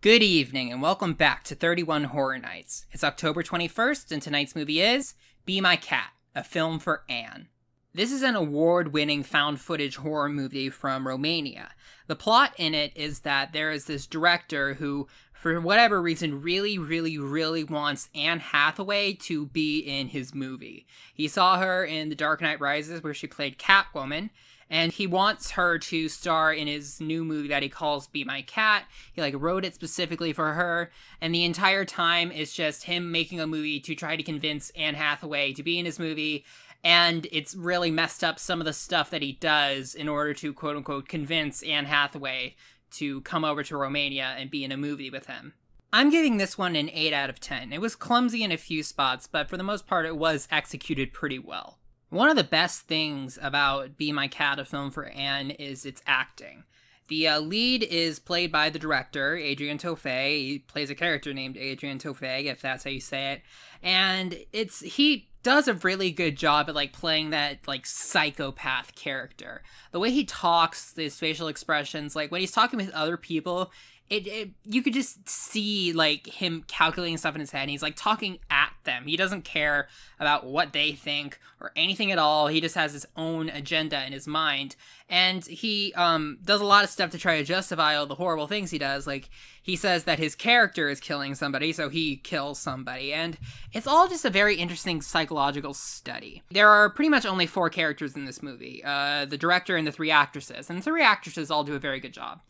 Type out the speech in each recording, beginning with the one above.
Good evening, and welcome back to 31 Horror Nights. It's October 21st, and tonight's movie is Be My Cat, a film for Anne. This is an award-winning found-footage horror movie from Romania. The plot in it is that there is this director who, for whatever reason, really wants Anne Hathaway to be in his movie. He saw her in The Dark Knight Rises, where she played Catwoman, and he wants her to star in his new movie that he calls Be My Cat. He, wrote it specifically for her, and the entire time it's just him making a movie to try to convince Anne Hathaway to be in his movie, and it's really messed up some of the stuff that he does in order to, quote-unquote, convince Anne Hathaway to come over to Romania and be in a movie with him. I'm giving this one an 8 out of 10. It was clumsy in a few spots, but for the most part it was executed pretty well. One of the best things about Be My Cat, a film for Anne, is its acting. The lead is played by the director, Adrien Tofay. He plays a character named Adrien Tofay, if that's how you say it. And he does a really good job at, playing that, psychopath character. The way he talks, his facial expressions, when he's talking with other people, you could just see, him calculating stuff in his head, and he's, talking at them. He doesn't care about what they think or anything at all. He just has his own agenda in his mind, and he, does a lot of stuff to try to justify all the horrible things he does. He says that his character is killing somebody, so he kills somebody, and it's all just a very interesting psychological study. There are pretty much only 4 characters in this movie, the director and the 3 actresses, and the 3 actresses all do a very good job.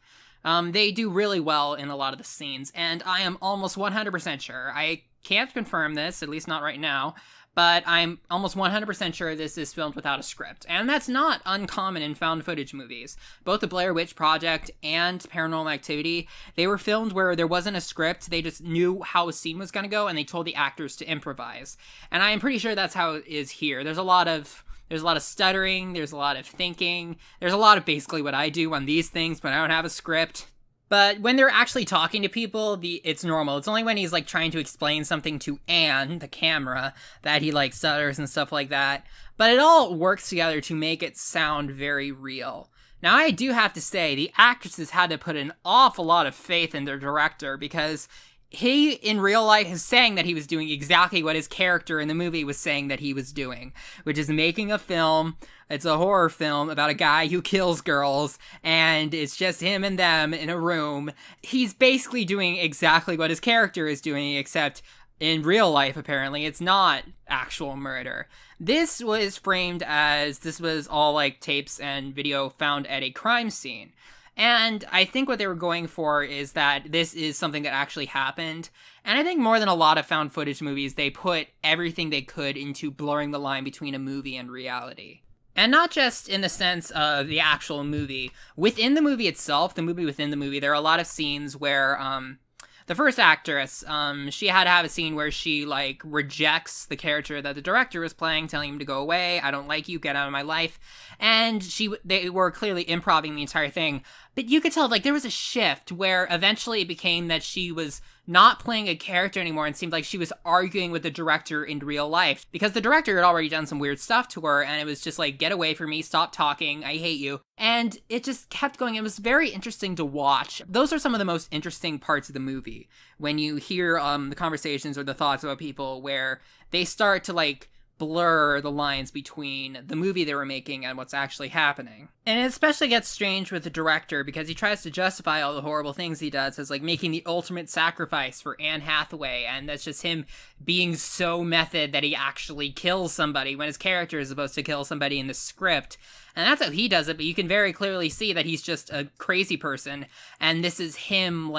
They do really well in a lot of the scenes, and I am almost 100% sure, I can't confirm this, at least not right now, but I'm almost 100% sure this is filmed without a script, and that's not uncommon in found footage movies. Both the Blair Witch Project and Paranormal Activity, they were filmed where there wasn't a script, they just knew how a scene was gonna go, and they told the actors to improvise. And I am pretty sure that's how it is here. There's a lot of stuttering, there's a lot of thinking, there's a lot of basically what I do on these things when I don't have a script. But when they're actually talking to people, it's normal. It's only when he's, trying to explain something to Anne, the camera, that he, stutters and stuff like that. But it all works together to make it sound very real. Now, I do have to say, the actresses had to put an awful lot of faith in their director, because he, in real life, is saying that he was doing exactly what his character in the movie was saying that he was doing, which is making a film. It's a horror film about a guy who kills girls, and it's just him and them in a room. He's basically doing exactly what his character is doing, except in real life, apparently, it's not actual murder. This was framed as this was all, tapes and video found at a crime scene. And I think what they were going for is that this is something that actually happened. And I think more than a lot of found footage movies, they put everything they could into blurring the line between a movie and reality. And not just in the sense of the actual movie. Within the movie itself, the movie within the movie, there are a lot of scenes where, the first actress, she had to have a scene where she, rejects the character that the director was playing, telling him to go away, I don't like you, get out of my life. And they were clearly improvising the entire thing. But you could tell, there was a shift where eventually it became that she was not playing a character anymore and seemed like she was arguing with the director in real life. Because the director had already done some weird stuff to her, and it was just get away from me, stop talking, I hate you. And it just kept going. It was very interesting to watch. Those are some of the most interesting parts of the movie. When you hear the conversations or the thoughts about people where they start to, blur the lines between the movie they were making and what's actually happening. And it especially gets strange with the director because he tries to justify all the horrible things he does as making the ultimate sacrifice for Anne Hathaway, and that's just him being so method that he actually kills somebody when his character is supposed to kill somebody in the script. And that's how he does it, but you can very clearly see that he's just a crazy person, and this is him,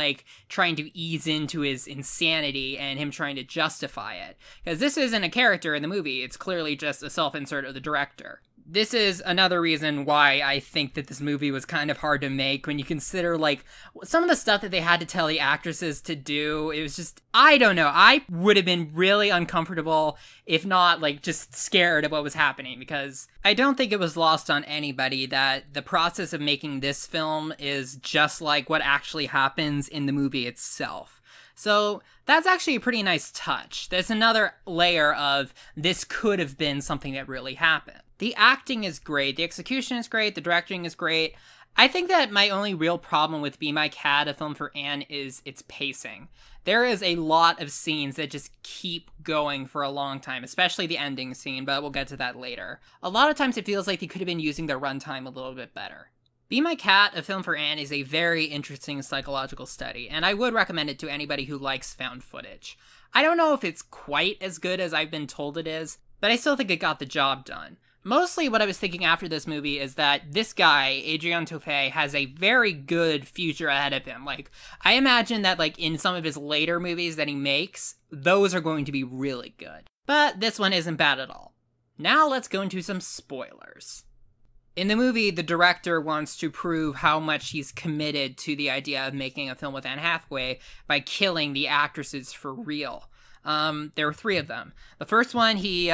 trying to ease into his insanity and him trying to justify it. Because this isn't a character in the movie, it's clearly just a self-insert of the director. This is another reason why I think that this movie was kind of hard to make when you consider, some of the stuff that they had to tell the actresses to do. It was just, I don't know, I would have been really uncomfortable, if not, just scared of what was happening, because I don't think it was lost on anybody that the process of making this film is just like what actually happens in the movie itself. So that's actually a pretty nice touch. There's another layer of this could have been something that really happened. The acting is great, the execution is great, the directing is great. I think that my only real problem with Be My Cat, A Film for Anne, is its pacing. There is a lot of scenes that just keep going for a long time, especially the ending scene, but we'll get to that later. A lot of times it feels like they could have been using their runtime a little bit better. Be My Cat, A Film for Anne is a very interesting psychological study, and I would recommend it to anybody who likes found footage. I don't know if it's quite as good as I've been told it is, but I still think it got the job done. Mostly what I was thinking after this movie is that this guy, Adrien Tauffé, has a very good future ahead of him. Like, I imagine that, like, in some of his later movies that he makes, those are going to be really good. But this one isn't bad at all. Now let's go into some spoilers. In the movie, the director wants to prove how much he's committed to the idea of making a film with Anne Hathaway by killing the actresses for real. There were 3 of them. The first one, he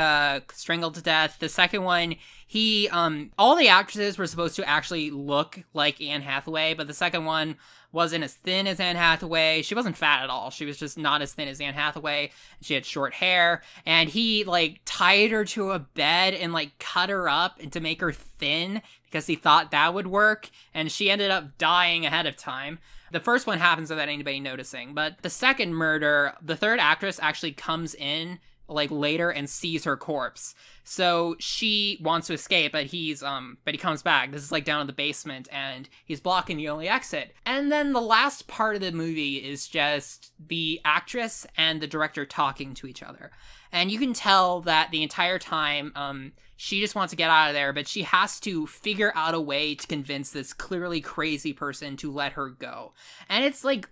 strangled to death. The second one, he all the actresses were supposed to actually look like Anne Hathaway, but the second one wasn't as thin as Anne Hathaway. She wasn't fat at all. She was just not as thin as Anne Hathaway. She had short hair, and he, like, tied her to a bed and, like, cut her up to make her thin because he thought that would work, and she ended up dying ahead of time. The first one happens without anybody noticing, but the second murder, the third actress actually comes in, like, later and sees her corpse. So she wants to escape, but he comes back. This is, like, down in the basement, and he's blocking the only exit. And then the last part of the movie is just the actress and the director talking to each other. And you can tell that the entire time, she just wants to get out of there, but she has to figure out a way to convince this clearly crazy person to let her go. And it's like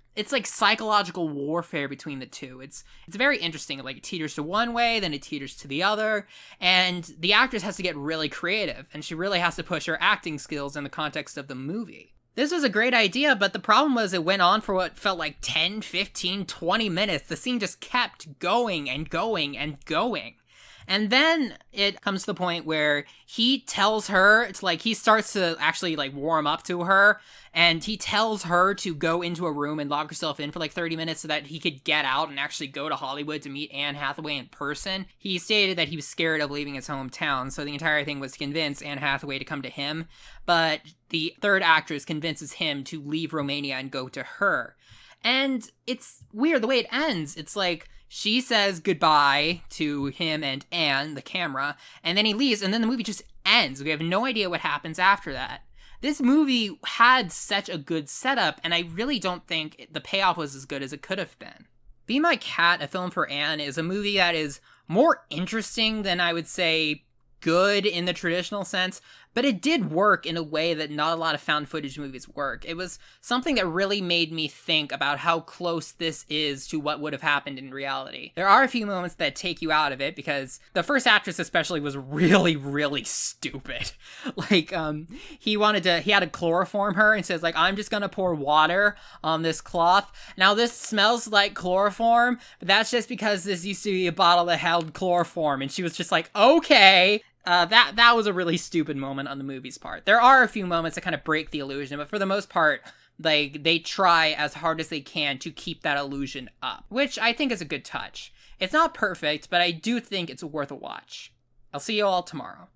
psychological warfare between the two. It's very interesting. Like, it teeters to one way, then it teeters to the other, and the actress has to get really creative, and she really has to push her acting skills in the context of the movie. This was a great idea, but the problem was it went on for what felt like 10, 15, 20 minutes. The scene just kept going and going and going. And then it comes to the point where he tells her, it's like he starts to actually, like, warm up to her, and he tells her to go into a room and lock herself in for like 30 minutes so that he could get out and actually go to Hollywood to meet Anne Hathaway in person. He stated that he was scared of leaving his hometown, so the entire thing was to convince Anne Hathaway to come to him, but the third actress convinces him to leave Romania and go to her. And it's weird the way it ends. It's like, she says goodbye to him and Anne, the camera, and then he leaves, and then the movie just ends. We have no idea what happens after that. This movie had such a good setup, and I really don't think the payoff was as good as it could have been. Be My Cat, A Film for Anne is a movie that is more interesting than I would say good in the traditional sense, but it did work in a way that not a lot of found footage movies work. It was something that really made me think about how close this is to what would have happened in reality. There are a few moments that take you out of it, because the first actress especially was really, really stupid. Like, he had to chloroform her and says, like, I'm just gonna pour water on this cloth. Now, this smells like chloroform, but that's just because this used to be a bottle that held chloroform, and she was just like, okay. That was a really stupid moment on the movie's part. There are a few moments that kind of break the illusion, but for the most part, like, they try as hard as they can to keep that illusion up, which I think is a good touch. It's not perfect, but I do think it's worth a watch. I'll see you all tomorrow.